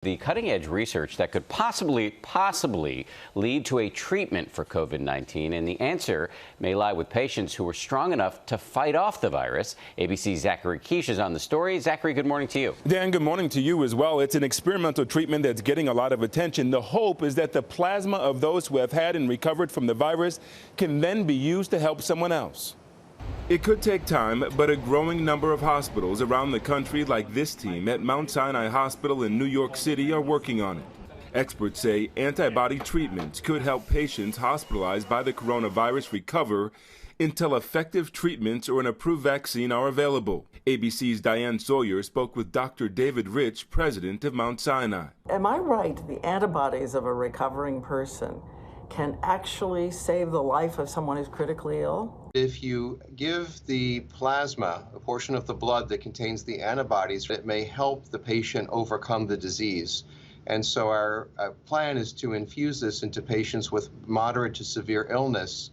The cutting-edge research that could possibly lead to a treatment for COVID-19, and the answer may lie with patients who are strong enough to fight off the virus. ABC's Zachary Quiche is on the story. Zachary, good morning to you. Dan, good morning to you as well. It's an experimental treatment that's getting a lot of attention. The hope is that the plasma of those who have had and recovered from the virus can then be used to help someone else. It could take time, but a growing number of hospitals around the country, like this team at Mount Sinai Hospital in New York City, are working on it. Experts say antibody treatments could help patients hospitalized by the coronavirus recover until effective treatments or an approved vaccine are available. ABC's Diane Sawyer spoke with Dr. David Rich, president of Mount Sinai. Am I right? The antibodies of a recovering person can actually save the life of someone who's critically ill? If you give the plasma, a portion of the blood that contains the antibodies, it may help the patient overcome the disease. And so our plan is to infuse this into patients with moderate to severe illness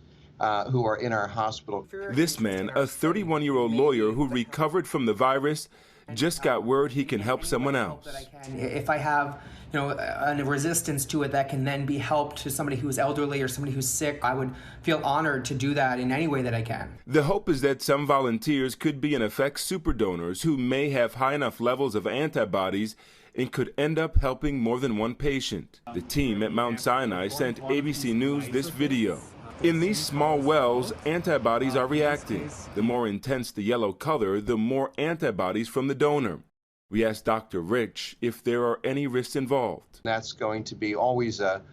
who are in our hospital. This man, a 31-year-old lawyer who recovered from the virus, just got word he can help someone else. If I have a resistance to it that can then be helped to somebody who's elderly or somebody who's sick, I would feel honored to do that in any way that I can. The hope is that some volunteers could be in effect super donors who may have high enough levels of antibodies and could end up helping more than one patient. The team at Mount Sinai sent ABC News this video. In these small wells, antibodies are reacting. The more intense the yellow color, the more antibodies from the donor. We asked Dr. Rich if there are any risks involved. That's going to be always a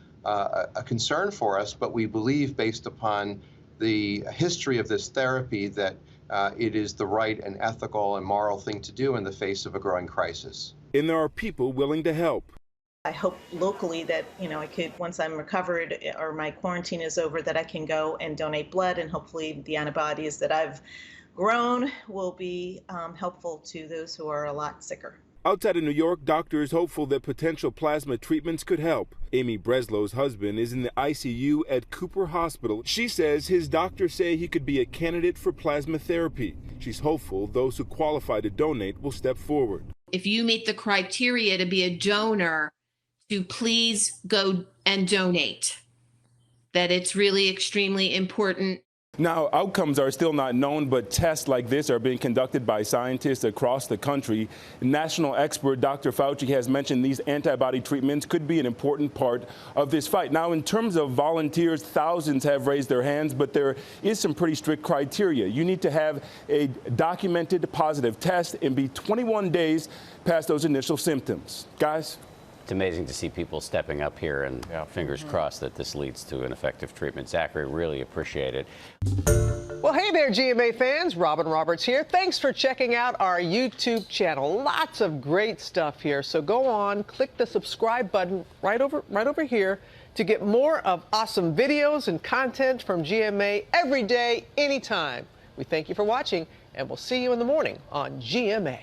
concern for us, but we believe, based upon the history of this therapy, that it is the right and ethical and moral thing to do in the face of a growing crisis. And there are people willing to help. I hope locally that, I could, once I'm recovered or my quarantine is over, that I can go and donate blood, and hopefully the antibodies that I've grown will be helpful to those who are a lot sicker. Outside of New York, doctors hopeful that potential plasma treatments could help. Amy Breslow's husband is in the ICU at Cooper Hospital. She says his doctors say he could be a candidate for plasma therapy. She's hopeful those who qualify to donate will step forward. If you meet the criteria to be a donor, to please go and donate. That it's really extremely important. Now, outcomes are still not known, but tests like this are being conducted by scientists across the country. National expert Dr. Fauci has mentioned these antibody treatments could be an important part of this fight. Now, in terms of volunteers, thousands have raised their hands, but there is some pretty strict criteria. You need to have a documented positive test and be 21 days past those initial symptoms. Guys? It's amazing to see people stepping up here, and fingers crossed that this leads to an effective treatment. Zachary, really appreciate it. Well, hey there, GMA fans. Robin Roberts here. Thanks for checking out our YouTube channel. Lots of great stuff here. So go on, click the subscribe button right over here to get more of awesome videos and content from GMA every day, anytime. We thank you for watching, and we'll see you in the morning on GMA.